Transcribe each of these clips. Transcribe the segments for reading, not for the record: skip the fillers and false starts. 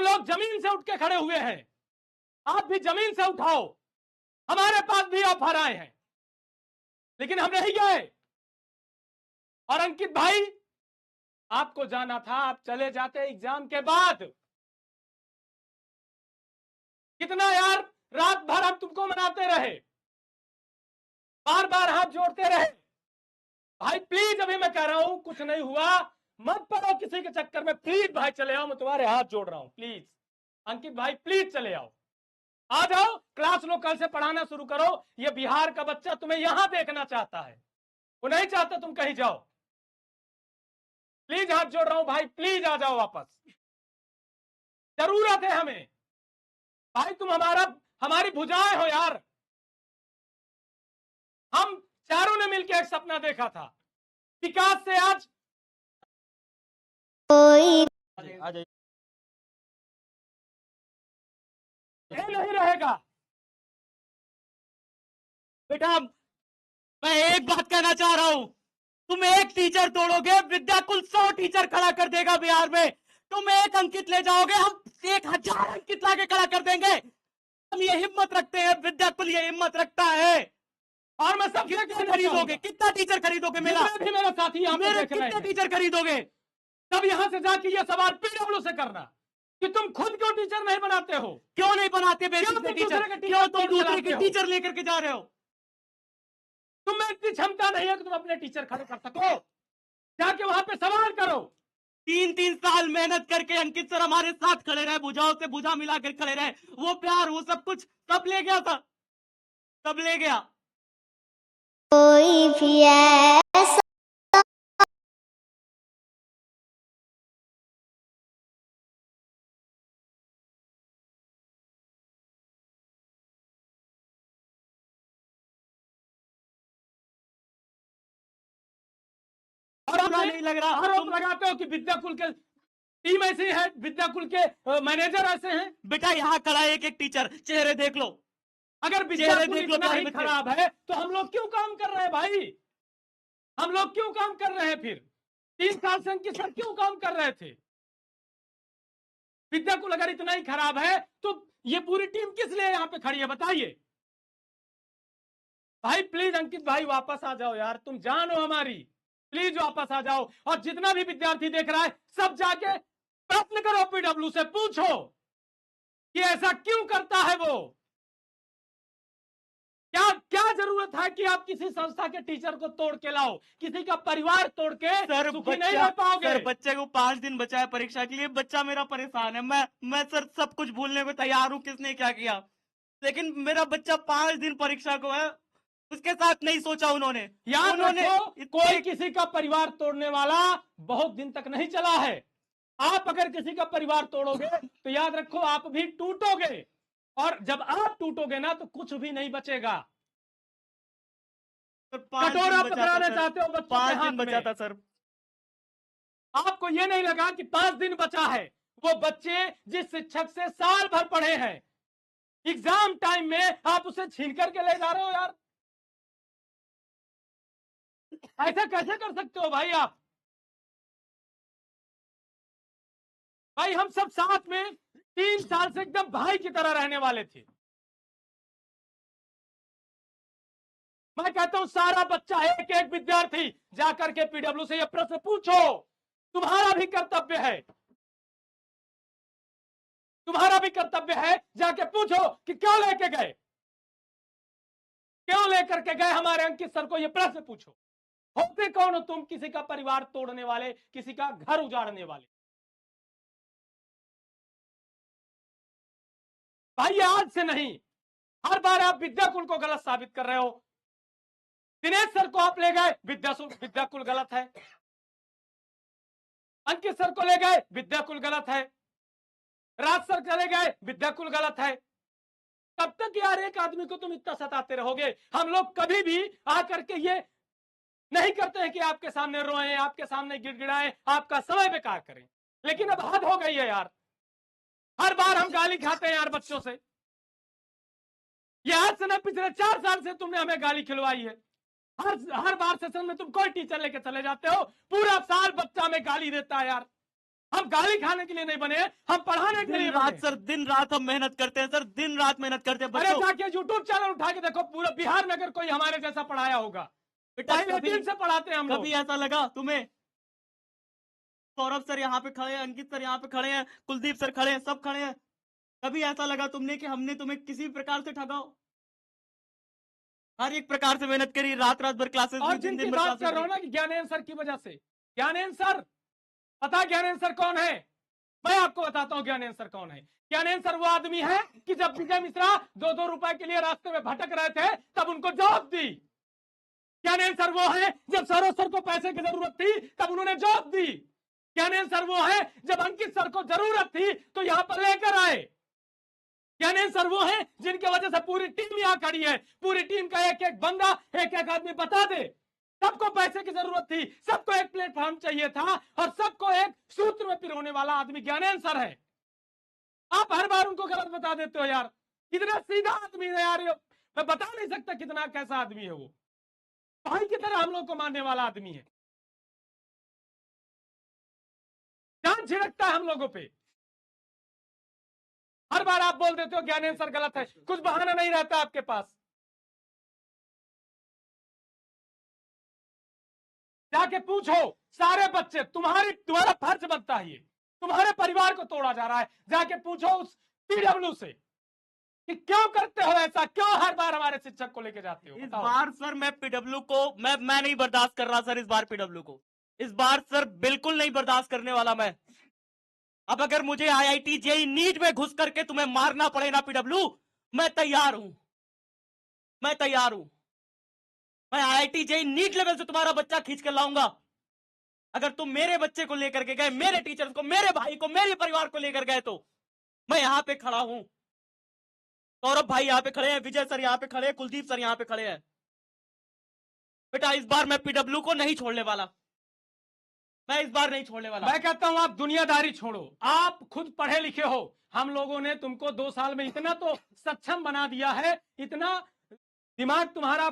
लोग जमीन से उठ के खड़े हुए हैं, आप भी जमीन से उठाओ। हमारे पास भी ऑफर आए हैं, लेकिन हम नहीं गए। और अंकित भाई, आपको जाना था, आप चले जाते एग्जाम के बाद। कितना यार रात भर हम तुमको मनाते रहे, बार बार हाथ जोड़ते रहे। भाई प्लीज, अभी मैं कह रहा हूं कुछ नहीं हुआ, मत पड़ो किसी के चक्कर में। प्लीज भाई चले आओ, मैं तुम्हारे हाथ जोड़ रहा हूं। प्लीज अंकित भाई, प्लीज चले आओ, आ जाओ, क्लास लो, कल से पढ़ाना शुरू करो। ये बिहार का बच्चा तुम्हें यहां देखना चाहता है, वो नहीं चाहता तुम कहीं जाओ। प्लीज हाथ जोड़ रहा हूं भाई, प्लीज आ जाओ वापस, जरूरत है हमें। भाई तुम हमारी भुजाएं हो यार। हम चारों ने मिलकर एक सपना देखा था, विकास से आज ये नहीं रहेगा। बेटा, मैं एक बात कहना चाह रहा हूं, तुम एक टीचर तोड़ोगे, विद्याकुल 100 टीचर खड़ा कर देगा बिहार में। तुम एक अंकित ले जाओगे, हम 1000 अंकित लाके खड़ा कर देंगे। हम ये हिम्मत रखते हैं, विद्याकुल ये हिम्मत रखता है। और मैं सब कितने खरीदोगे, कितना टीचर खरीदोगे? मेरा भी मेरा साथी यहाँ पे मेरे देख रहे कितने हैं, टीचर खरीदोगे? तब यहां से जाके ये सवाल पीडब्ल्यू से करना कि तुम खुद क्यों टीचर नहीं बनाते हो। क्यों नहीं बनाते बेसिक तुम से टीचर? दूसरे के क्यों तुम टीचर दूसरे चलाते के हो? टीचर लेकर के जा रहे हो? तुम्हें इतनी क्षमता नहीं है कि तुम अपने टीचर खड़े कर सको, जाके वहां पे सवाल करो। 3-3 साल मेहनत करके अंकित सर हमारे साथ खड़े रहे, भुजाओं से भुजा मिलाकर खड़े रहे। वो प्यार, वो सब कुछ सब ले गया था, सब ले गया। कोई भी ऐसा बुरा नहीं लग रहा। आरोप लगाते हो कि विद्याकुल के टीम ऐसी है, विद्याकुल के मैनेजर ऐसे हैं। बेटा यहाँ खड़ा है एक एक टीचर, चेहरे देख लो। अगर विद्याकुल इतना ही खराब है तो हम लोग क्यों काम कर रहे हैं भाई? हम लोग क्यों काम कर रहे हैं फिर? 3 साल से अंकित सर क्यों काम कर रहे थे? विद्याकुल अगर इतना ही खराब है तो ये पूरी टीम किस लिए यहाँ पे खड़ी है, बताइए भाई। प्लीज अंकित भाई वापस आ जाओ यार, तुम जान हो हमारी, प्लीज वापस आ जाओ। और जितना भी विद्यार्थी देख रहा है, सब जाके प्रश्न करो, पीडब्ल्यू से पूछो कि ऐसा क्यों करता है वो। क्या क्या जरूरत है कि आप किसी संस्था के टीचर को तोड़ के लाओ, किसी का परिवार तोड़ के सर सुखी नहीं रह पाओगे। सर बच्चे को 5 दिन बचा है परीक्षा के लिए, बच्चा मेरा परेशान है। मैं सर सब कुछ भूलने को तैयार हूँ, किसने क्या किया, लेकिन मेरा बच्चा 5 दिन परीक्षा को है, उसके साथ नहीं सोचा उन्होंने। याद रखो, कोई किसी का परिवार तोड़ने वाला बहुत दिन तक नहीं चला है। आप अगर किसी का परिवार तोड़ोगे तो याद रखो आप भी टूटोगे, और जब आप टूटोगे ना तो कुछ भी नहीं बचेगा। कटोरा पकड़ाना चाहते हो बच्चों के हाथ में। बचा था सर। आपको ये नहीं लगा कि 5 दिन बचा है? वो बच्चे जिस शिक्षक से साल भर पढ़े हैं, एग्जाम टाइम में आप उसे छीन करके ले जा रहे हो यार। ऐसा कैसे कर सकते हो भाई आप? भाई हम सब साथ में 3 साल से एकदम भाई की तरह रहने वाले थे। मैं कहता हूं सारा बच्चा, एक एक विद्यार्थी जाकर के पीडब्ल्यू से यह प्रश्न पूछो, तुम्हारा भी कर्तव्य है, तुम्हारा भी कर्तव्य है। जाके पूछो कि क्यों लेके गए, क्यों लेकर के गए हमारे अंकित सर को, यह प्रश्न पूछो। होते कौन हो तुम? किसी का परिवार तोड़ने वाले, किसी का घर उजाड़ने वाले। भाई आज से नहीं, हर बार आप विद्याकुल को गलत साबित कर रहे हो। दिनेश सर को आप ले गए, विद्याकुल गलत है। अंकित सर को ले गए, विद्याकुल गलत है। राज सर चले गए, विद्याकुल गलत है। कब तक यार एक आदमी को तुम इतना सताते रहोगे? हम लोग कभी भी आकर के ये नहीं करते हैं कि आपके सामने रोएं, आपके सामने गिड़गिड़ाएं, आपका समय बेकार करें, लेकिन अब हद हो गई है यार। हर बार हम गाली खाते हैं यार बच्चों से। ये आज से ना, पिछले 4 साल से तुमने हमें गाली खिलवाई है। हर बार सेशन में तुम कोई टीचर लेके चले जाते हो, पूरा साल बच्चा में गाली देता है यार। हम गाली खाने के लिए नहीं बने, हम पढ़ाने के लिए दिन रात बने। सर, दिन रात हम मेहनत करते हैं सर, दिन रात मेहनत करते हैं अरे बच्चों। जाके यूट्यूब चैनल उठा के देखो, पूरा बिहार में अगर कोई हमारे जैसा पढ़ाया होगा। बेटा पहले कभी दिन से पढ़ाते हैं हम लोग। कभी ऐसा लगा तुम्हें? सौरभ सर यहाँ पे खड़े हैं, अंकित सर यहाँ पे खड़े हैं, कुलदीप सर खड़े हैं, सब खड़े हैं। कभी ऐसा लगा तुमने कि हमने तुम्हें किसी भी प्रकार से ठगा हो? हर एक प्रकार से मेहनत करी, रात रात भर क्लासेस और ली, दिन जिनकी दिन भर बात कर क्लासेस रहा हूं ना ली। कि ज्ञानेंद्र सर की वजह से, ज्ञानेंद्र सर, पता है ज्ञानेंद्र सर कौन है? मैं आपको बताता हूं ज्ञानेंद्र सर कौन है। ज्ञानेंद्र सर वो आदमी है कि जब विजय मिश्रा 2-2 रुपए के लिए रास्ते में भटक रहे थे, तब उनको जॉब दी। ज्ञानेंद्र सर वो है जब सौरभ सर को पैसे की जरूरत थी, तब उन्होंने जॉब दी। ज्ञानेंद्र सर वो है जब अंकित सर को जरूरत थी तो यहां पर लेकर आए। ज्ञानेंद्र सर वो है जिनकी वजह से पूरी टीम यहां खड़ी है। पूरी टीम का एक एक बंदा, एक एक आदमी बता दे। सबको पैसे की जरूरत थी, सबको एक प्लेटफॉर्म चाहिए था, और सबको एक सूत्र में पिरोने वाला आदमी ज्ञानेंद्र सर है। आप हर बार उनको गलत बता देते हो यार। कितना सीधा आदमी है यार, मैं बता नहीं सकता कितना कैसा आदमी है वो। भाई की तरह हम लोग को मानने वाला आदमी है, जान छिड़कता है हम लोगों पे। हर बार आप बोल देते हो ज्ञानेंद्र सर गलत है, कुछ बहाना नहीं रहता आपके पास। जाके पूछो सारे बच्चे, तुम्हारा फर्ज बनता है ये, तुम्हारे परिवार को तोड़ा जा रहा है। जाके पूछो उस पीडब्ल्यू से कि क्यों करते हो ऐसा, क्यों हर बार हमारे शिक्षक को लेके जाते हो? इस बताओ। बार सर मैं पीडब्ल्यू को मैं नहीं बर्दाश्त कर रहा सर। इस बार पीडब्ल्यू को, इस बार सर बिल्कुल नहीं बर्दाश्त करने वाला मैं। अब अगर मुझे आईआईटी जेईई नीट में घुस करके तुम्हें मारना पड़े ना पीडब्ल्यू, मैं तैयार हूं, मैं तैयार हूं। मैं आईआईटी जेईई नीट लेवल से तुम्हारा बच्चा खींच कर लाऊंगा। अगर तुम मेरे बच्चे को लेकर के गए, मेरे टीचर्स को, मेरे भाई को, मेरे परिवार को लेकर गए, तो मैं यहां पे खड़ा हूं। सौरभ भाई यहाँ पे खड़े हैं, विजय सर यहाँ पे खड़े हैं, कुलदीप सर यहाँ पे खड़े हैं। बेटा इस बार मैं पीडब्ल्यू को नहीं छोड़ने वाला, मैं इस बार नहीं छोड़ने वाला। मैं कहता हूं आप दुनियादारी छोड़ो, आप खुद पढ़े लिखे हो। हम लोगों ने तुमको 2 साल में इतना तो सक्षम बना दिया है, इतना दिमाग तुम्हारा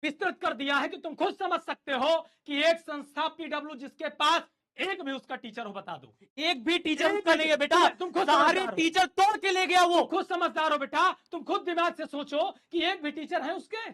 विस्तृत कर दिया है कि तुम खुद समझ सकते हो कि एक संस्था पीडब्ल्यू जिसके पास एक भी उसका टीचर हो, बता दो। एक भी टीचर उसका नहीं है बेटा, तुम खुद सारे समझदार हो। टीचर तोड़ के ले गया वो। तुम खुद समझदार हो बेटा, तुम खुद दिमाग से सोचो कि एक भी टीचर है उसके।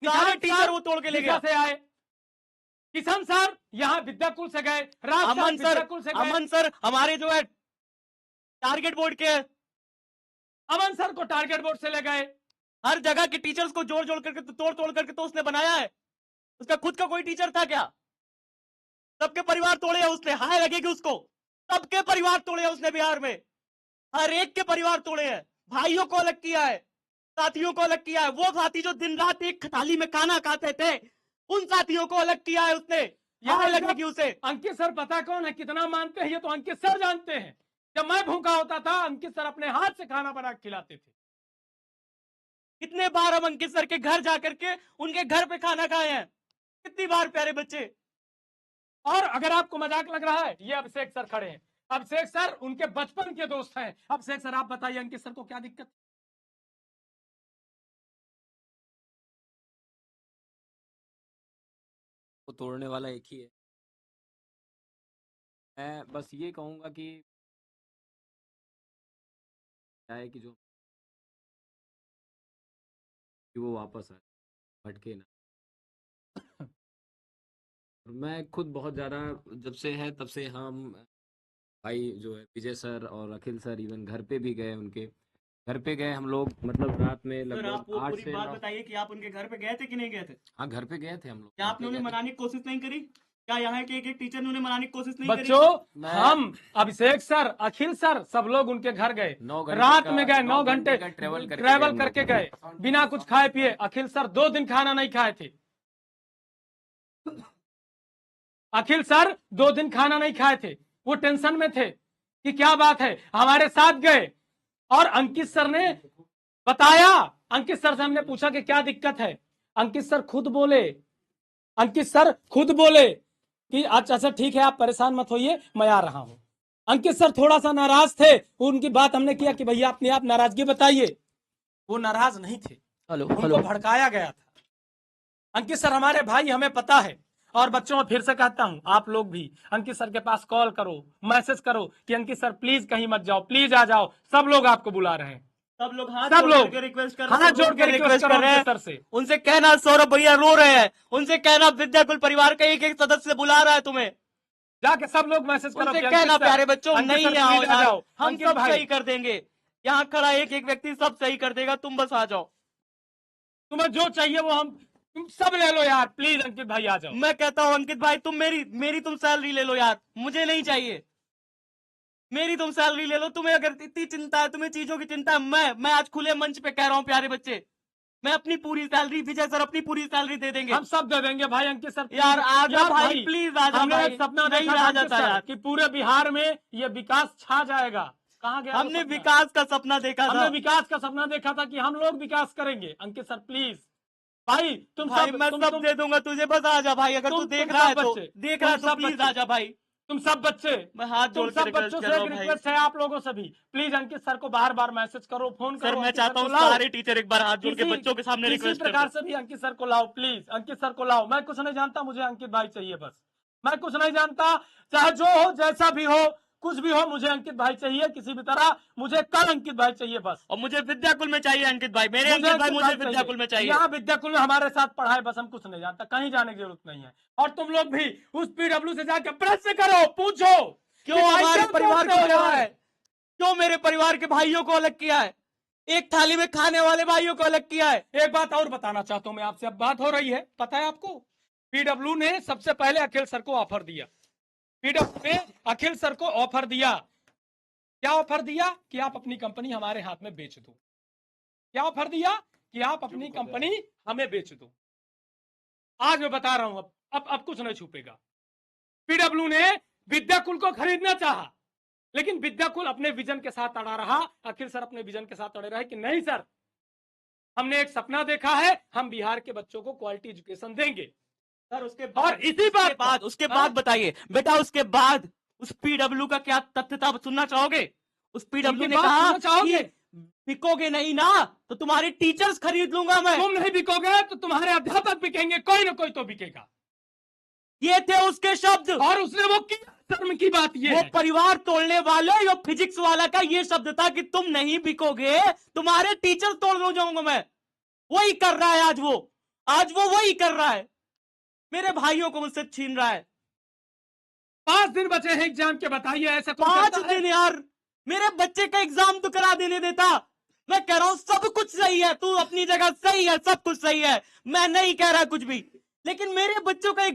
सारे टीचर वो तोड़ के ले गया। से आए किशन सर यहाँ विद्याकुल से गए, राज अमन सर, विद्याकुल से गए। अमन सर हमारे जो है टारगेट बोर्ड के, अमन सर को टारगेट बोर्ड से ले गए। हर जगह के टीचर्स को जोड़ जोड़ करके, तोड़ तोड़ करके तो उसने बनाया है। उसका खुद का कोई टीचर था क्या? सबके परिवार तोड़े हैं उसने, हाय लगेगी उसको। सबके परिवार तोड़े हैं उसने बिहार में, हर एक के परिवार तोड़े हैं। भाइयों को अलग किया है, साथियों को अलग किया है। वो साथी जो दिन रात एक थाली में खाना खाते थे, उन साथियों को अलग किया है उसने, हाय लगेगी उसे। अंकित सर पता कौन है, कितना मानते हैं ये तो अंकित सर जानते हैं। जब मैं भूखा होता था, अंकित सर अपने हाथ से खाना बना के खिलाते थे। कितने बार हम अंकित सर के घर जाकर के उनके घर पे खाना खाए हैं, कितनी बार प्यारे बच्चे। और अगर आपको मजाक लग रहा है, ये अभिषेक सर खड़े हैं। अभिषेक सर उनके बचपन के दोस्त हैं। अभिषेक सर आप बताइए अंकित सर को क्या दिक्कत? को तोड़ने वाला एक ही है। मैं बस ये कहूँगा कि क्या है कि जो कि वो वापस आए, भटके ना। और मैं खुद बहुत ज़्यादा जब से है तब से हम भाई जो है विजय सर और अखिल सर इवन घर पे भी गए, उनके घर पे गए हम लोग, मतलब रात में सर आप लगभग वो 8 पूरी से बात 9। बताइए कि आप उनके घर पे गए थे कि नहीं गए थे? हाँ घर पे गए थे हम लोग। क्या घर आपने पे उन्हें गए थे। मनाने की कोशिश नहीं करी? क्या यहाँ के एक टीचर ने उन्हें मनाने की कोशिश नहीं करी? बच्चों मैं- हम अभिषेक सर, अखिल सर, सब लोग उनके घर गए, 9 घंटे रात का- में गए, 9 घंटे का ट्रेवल करके ट्रेवल गए हम करके लोग। गए, बिना कुछ खाए पिए। अखिल सर 2 दिन खाना नहीं खाए थे। अखिल सर 2 दिन खाना नहीं खाए थे, वो टेंशन में थे कि क्या बात है। हमारे साथ गए और अंकित सर ने बताया। अंकित सर से हमने पूछा कि क्या दिक्कत है, अंकित सर खुद बोले, अंकित सर खुद बोले कि अच्छा ठीक है आप परेशान मत होइए, मैं आ रहा हूं। अंकित सर थोड़ा सा नाराज थे, उनकी बात हमने किया कि भैया अपने आप नाराजगी बताइए। वो नाराज नहीं थे, उनको भड़काया गया था। अंकित सर हमारे भाई, हमें पता है। और बच्चों में फिर से कहता हूं, आप लोग भी अंकित सर के पास कॉल करो, मैसेज करो कि अंकित सर प्लीज कहीं मत जाओ, प्लीज आ जाओ, सब लोग आपको बुला रहे हैं। सब लोग हाथ सब जोड़ लोग करके रिक्वेस्ट कर हाथ जोड़ के रिक्वेस्ट कर रहे हैं हैं सर से। उनसे कहना सौरभ भैया रो रहे हैं, उनसे कहना विद्याकुल परिवार का एक एक सदस्य बुला रहा है तुम्हें, जाके सब लोग मैसेज करो उनसे कि कहना अंकित सर, प्यारे बच्चों अंकित नहीं सर आओ प्लीज आ यार, जाओ, हम अंकित सब भाई सही कर देंगे, यहाँ खड़ा एक एक व्यक्ति सब सही कर देगा, तुम बस आ जाओ। तुम्हें जो चाहिए वो हम तुम सब ले लो यार, प्लीज अंकित भाई आ जाओ। मैं कहता हूँ अंकित भाई तुम मेरी तुम सैलरी ले लो यार, मुझे नहीं चाहिए, मेरी तुम सैलरी ले लो। तुम्हें अगर इतनी चिंता है, तुम्हें चीजों की चिंता है, मैं आज खुले मंच पे कह रहा हूँ प्यारे बच्चे, मैं अपनी पूरी सैलरी, विजय सर अपनी पूरी सैलरी दे देंगे। हम सब दे देंगे भाई, अंकित सर यार आ जा यार भाई, प्लीज आ जा हमने भाई, एक सपना नहीं देखा था आ अंकित जाता सर यार, कि पूरे बिहार में ये विकास छा जाएगा। कहाँ गया वो हमने सपना? विकास का सपना देखा हमने था विकास का सपना देखा था कि हम लोग विकास करेंगे। अंकित सर प्लीज भाई तुम भाई, सब मैं सब दे दूंगा तुझे, बस आ जा भाई, अगर तू देख रहा है तो देख रहा है तो प्लीज आ जा भाई, तुम सब बच्चे, मैं हाथ तुम जोड़ के सब रिक्वेस्ट बच्चों कर से रहा एक हूँ भाई। रिक्वेस्ट है आप लोगों से भी, प्लीज अंकित सर को बार बार मैसेज करो, फोन करो। सर मैं अंकित चाहता को हूँ लाओ। सारे टीचर एक बार हाथ जोड़ के किसी बच्चों के सामने किसी रिक्वेस्ट कर प्रकार दें। से भी अंकित सर को लाओ, प्लीज अंकित सर को लाओ। मैं कुछ नहीं जानता, मुझे अंकित भाई चाहिए बस, मैं कुछ नहीं जानता, चाहे जो हो जैसा भी हो कुछ भी हो, मुझे अंकित भाई चाहिए किसी भी तरह, मुझे कल अंकित भाई चाहिए बस। और मुझे विद्याकुल में चाहिए अंकित भाई, मेरे मुझे अंकित भाई अंकित मुझे भाई विद्याकुल में चाहिए। यहाँ विद्याकुल में हमारे साथ पढ़ाए, बस हम कुछ नहीं जानता, कहीं जाने की जरूरत नहीं है। और तुम लोग भी उस पीडब्ल्यू से जाकर प्रश्न करो, पूछो क्यों कि भाई हमारे क्यों परिवार को तोड़ते हो तोड़ा यार? है, क्यों मेरे परिवार के भाइयों को अलग किया है, एक थाली में खाने वाले भाइयों को अलग किया है। एक बात और बताना चाहता हूं मैं आपसे, अब बात हो रही है, पता है आपको, पीडब्ल्यू ने सबसे पहले अखिल सर को ऑफर दिया, पीडब्ल्यू ने अखिल सर को ऑफर दिया, क्या ऑफर दिया कि आप अपनी कंपनी हमारे हाथ में बेच दो। क्या ऑफर दिया कि आप अपनी कंपनी हमें बेच दो। आज मैं बता रहा हूं, अब कुछ नहीं छुपेगा। पीडब्ल्यू ने विद्याकुल को खरीदना चाहा, लेकिन विद्याकुल अपने विजन के साथ अड़ा रहा, अखिल सर अपने विजन के साथ अड़े रहे कि नहीं सर, हमने एक सपना देखा है, हम बिहार के बच्चों को क्वालिटी एजुकेशन देंगे। सर उसके और इसी बात पर- उसके बाद बताइए बेटा, उसके बाद उस पीडब्ल्यू का क्या तथ्य था सुनना चाहोगे? उस पीडब्ल्यू उनकी ने बात कहा सुनना चाहोगे? कि बिकोगे नहीं ना तो तुम्हारे टीचर्स खरीद लूंगा मैं। तुम नहीं बिकोगे तो तुम्हारे अध्यापक बिकेंगे, कोई ना कोई तो बिकेगा। ये थे उसके शब्द, और उसने वो किया। शर्म की बात ये वो है। परिवार तोड़ने वाले यो फिजिक्स वाला का ये शब्द था कि तुम नहीं बिकोगे, तुम्हारे टीचर तोड़ जाऊंगा मैं। वही कर रहा है आज वो वही कर रहा है, मेरे भाइयों को मुझसे छीन रहा है। 5 दिन बचे हैं एग्जाम के, बताइए ऐसा कोई 5 करता है? दिन यार, मेरे बच्चे का एग्जाम तो करा देने देता। मैं कह रहा हूं सब कुछ सही है, तू अपनी जगह सही है, सब कुछ सही है, मैं नहीं कह रहा कुछ भी, लेकिन मेरे बच्चों का